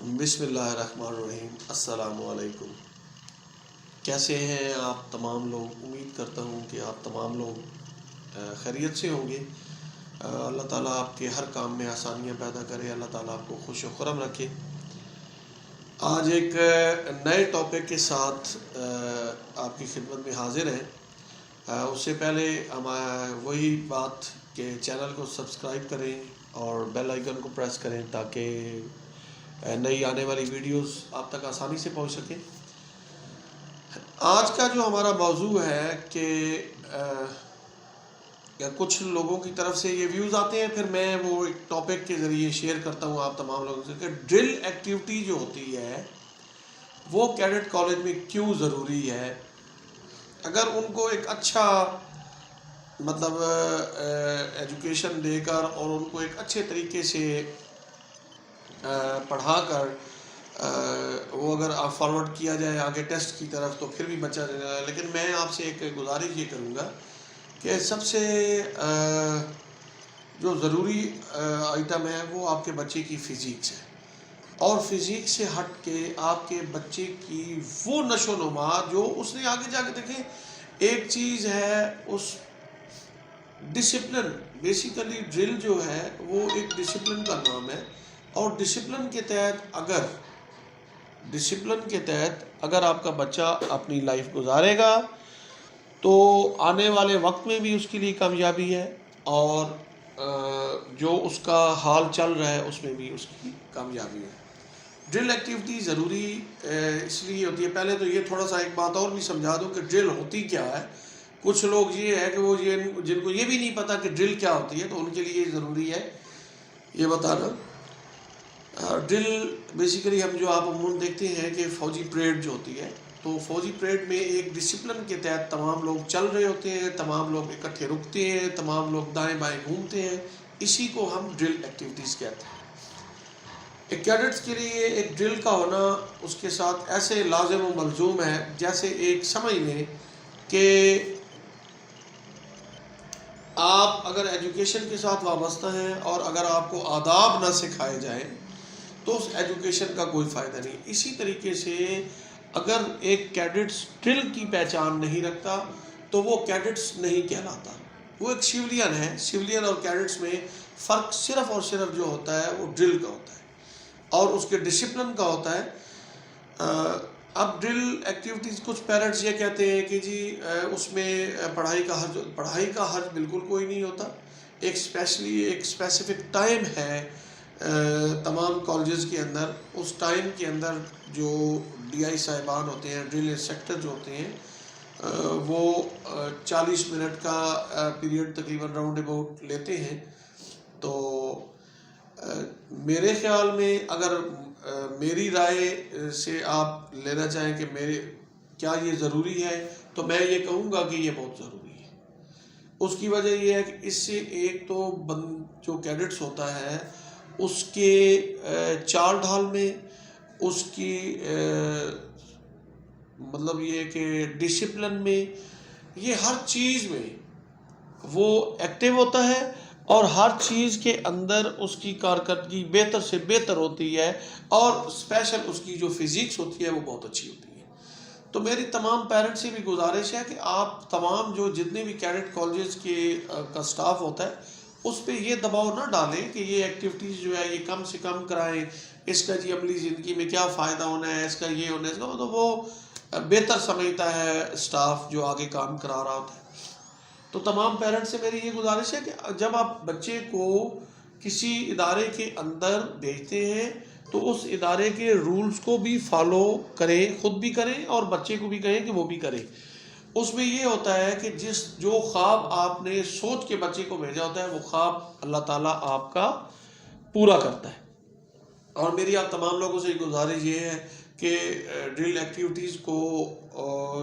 بسم اللہ الرحمن الرحیم۔ السلام علیکم۔ کیسے ہیں آپ تمام لوگ؟ امید کرتا ہوں کہ آپ تمام لوگ خیریت سے ہوں گے۔ اللہ تعالیٰ آپ کے ہر کام میں آسانیاں پیدا کرے، اللہ تعالیٰ آپ کو خوش و خرم رکھے۔ آج ایک نئے ٹاپک کے ساتھ آپ کی خدمت میں حاضر ہیں۔ اس سے پہلے وہی بات کہ چینل کو سبسکرائب کریں اور بیل آئیکن کو پریس کریں تاکہ نئی آنے والی ویڈیوز آپ تک آسانی سے پہنچ سکیں۔ آج کا جو ہمارا موضوع ہے کہ کچھ لوگوں کی طرف سے یہ ویوز آتے ہیں، پھر میں وہ ایک ٹاپک کے ذریعے شیئر کرتا ہوں آپ تمام لوگوں سے کہ ڈرل ایکٹیویٹی جو ہوتی ہے وہ کیڈٹ کالج میں کیوں ضروری ہے۔ اگر ان کو ایک اچھا ایجوکیشن دے کر اور ان کو ایک اچھے طریقے سے پڑھا کر وہ اگر آپ فارورڈ کیا جائے آگے ٹیسٹ کی طرف تو پھر بھی بچہ رہے گا۔ لیکن میں آپ سے ایک گزارش یہ کروں گا کہ سب سے جو ضروری آئٹم ہے وہ آپ کے بچے کی فزیکس ہے، اور فزیکس سے ہٹ کے آپ کے بچے کی وہ نشو و نما جو اس نے آگے جا کے دیکھیں۔ ایک چیز ہے اس ڈسپلن، بیسیکلی ڈرل جو ہے وہ ایک ڈسپلن کا نام ہے، اور ڈسپلن کے تحت اگر آپ کا بچہ اپنی لائف گزارے گا تو آنے والے وقت میں بھی اس کے لیے کامیابی ہے، اور جو اس کا حال چل رہا ہے اس میں بھی اس کی کامیابی ہے۔ ڈرل ایکٹیویٹی ضروری اس لیے ہوتی ہے۔ پہلے تو یہ تھوڑا سا ایک بات اور بھی سمجھا دوں کہ ڈرل ہوتی کیا ہے۔ کچھ لوگ یہ ہے کہ وہ جن کو یہ بھی نہیں پتہ کہ ڈرل کیا ہوتی ہے، تو ان کے لیے ضروری ہے یہ بتانا۔ ڈرل بیسیکلی ہم جو آپ عموماً دیکھتے ہیں کہ فوجی پریڈ جو ہوتی ہے، تو فوجی پریڈ میں ایک ڈسپلن کے تحت تمام لوگ چل رہے ہوتے ہیں، تمام لوگ اکٹھے رکتے ہیں، تمام لوگ دائیں بائیں گھومتے ہیں، اسی کو ہم ڈرل ایکٹیویٹیز کہتے ہیں۔ ایک کیڈٹس کے لیے ایک ڈرل کا ہونا اس کے ساتھ ایسے لازم و ملزوم ہے جیسے ایک سمجھ لیں کہ آپ اگر ایجوکیشن کے ساتھ وابستہ ہیں اور اگر آپ کو آداب نہ سکھائے جائیں تو اس ایجوکیشن کا کوئی فائدہ نہیں۔ اسی طریقے سے اگر ایک کیڈٹس ڈرل کی پہچان نہیں رکھتا تو وہ کیڈٹس نہیں کہلاتا، وہ ایک سیولین ہے۔ سیولین اور کیڈٹس میں فرق صرف اور صرف جو ہوتا ہے وہ ڈرل کا ہوتا ہے اور اس کے ڈسپلن کا ہوتا ہے۔ اب ڈرل ایکٹیویٹیز کچھ پیرنٹس یہ کہتے ہیں کہ جی اس میں پڑھائی کا حرج بالکل کوئی نہیں ہوتا۔ ایک اسپیسیفک ٹائم ہے تمام کالجز کے اندر، اس ٹائم کے اندر جو ڈی آئی صاحبان ہوتے ہیں، ڈرل انسٹرکٹر جو ہوتے ہیں، وہ 40 منٹ کا پیریڈ تقریباً راؤنڈ اباؤٹ لیتے ہیں۔ تو میرے خیال میں اگر میری رائے سے آپ لینا چاہیں کہ کیا یہ ضروری ہے، تو میں یہ کہوں گا کہ یہ بہت ضروری ہے۔ اس کی وجہ یہ ہے کہ اس سے ایک تو جو کیڈٹس ہوتا ہے اس کے چال ڈھال میں، اس کی یہ کہ ڈسپلن میں، یہ ہر چیز میں وہ ایکٹیو ہوتا ہے، اور ہر چیز کے اندر اس کی کارکردگی بہتر سے بہتر ہوتی ہے، اور اسپیشل اس کی جو فزکس ہوتی ہے وہ بہت اچھی ہوتی ہے۔ تو میری تمام پیرنٹس سے بھی گزارش ہے کہ آپ تمام جو جتنے بھی کیڈٹ کالجز کا سٹاف ہوتا ہے اس پہ یہ دباؤ نہ ڈالیں کہ یہ ایکٹیویٹیز جو ہے یہ کم سے کم کرائیں، اس کا جی عملی زندگی میں کیا فائدہ ہونا ہے، اس کا یہ ہونا ہے، اس کا تو وہ بہتر سمجھتا ہے اسٹاف جو آگے کام کرا رہا ہوتا ہے۔ تو تمام پیرنٹس سے میری یہ گزارش ہے کہ جب آپ بچے کو کسی ادارے کے اندر بھیجتے ہیں تو اس ادارے کے رولز کو بھی فالو کریں، خود بھی کریں اور بچے کو بھی کہیں کہ وہ بھی کرے۔ اس میں یہ ہوتا ہے کہ جو خواب آپ نے سوچ کے بچے کو بھیجا ہوتا ہے وہ خواب اللہ تعالیٰ آپ کا پورا کرتا ہے۔ اور میری آپ تمام لوگوں سے گزارش یہ ہے کہ ڈرل ایکٹیویٹیز کو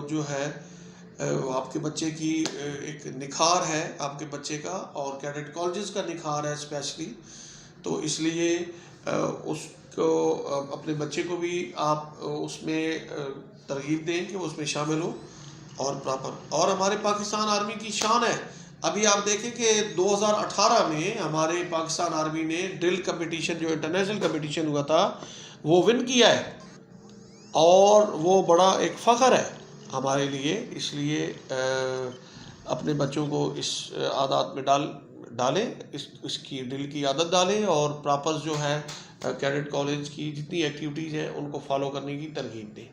جو ہے آپ کے بچے کی ایک نکھار ہے آپ کے بچے کا، اور کیڈٹ کالجز کا نکھار ہے اسپیشلی، تو اس لیے اس کو اپنے بچے کو بھی آپ اس میں ترغیب دیں کہ وہ اس میں شامل ہو اور پراپر۔ اور ہمارے پاکستان آرمی کی شان ہے، ابھی آپ دیکھیں کہ 2018 میں ہمارے پاکستان آرمی نے ڈرل کمپٹیشن جو انٹرنیشنل کمپٹیشن ہوا تھا وہ ون کیا ہے اور وہ بڑا ایک فخر ہے ہمارے لیے. اس لیے اپنے بچوں کو اس عادات میں ڈالیں, اس کی دل کی عادت ڈالیں, اور پراپر جو ہے کیڈٹ کالج کی جتنی ایکٹیویٹیز ہیں ان کو فالو کرنے کی ترغیب دیں.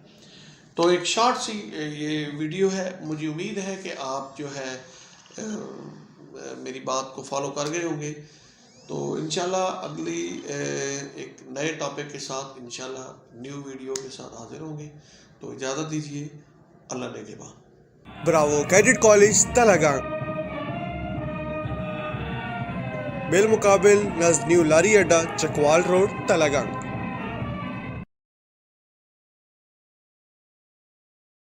تو ایک شارٹ سی یہ ویڈیو ہے. مجھے امید ہے کہ آپ جو ہے میری بات کو فالو کر گئے ہوں گے. تو انشاءاللہ اگلی ایک نئے ٹاپک کے ساتھ انشاءاللہ نیو ویڈیو کے ساتھ حاضر ہوں گے. تو اجازت دیجیے. اللہ نگہبان. براوو کیڈٹ کالج تلگنگ بالمقابل نزد نیو لاری اڈا چکوال روڈ تلگنگ.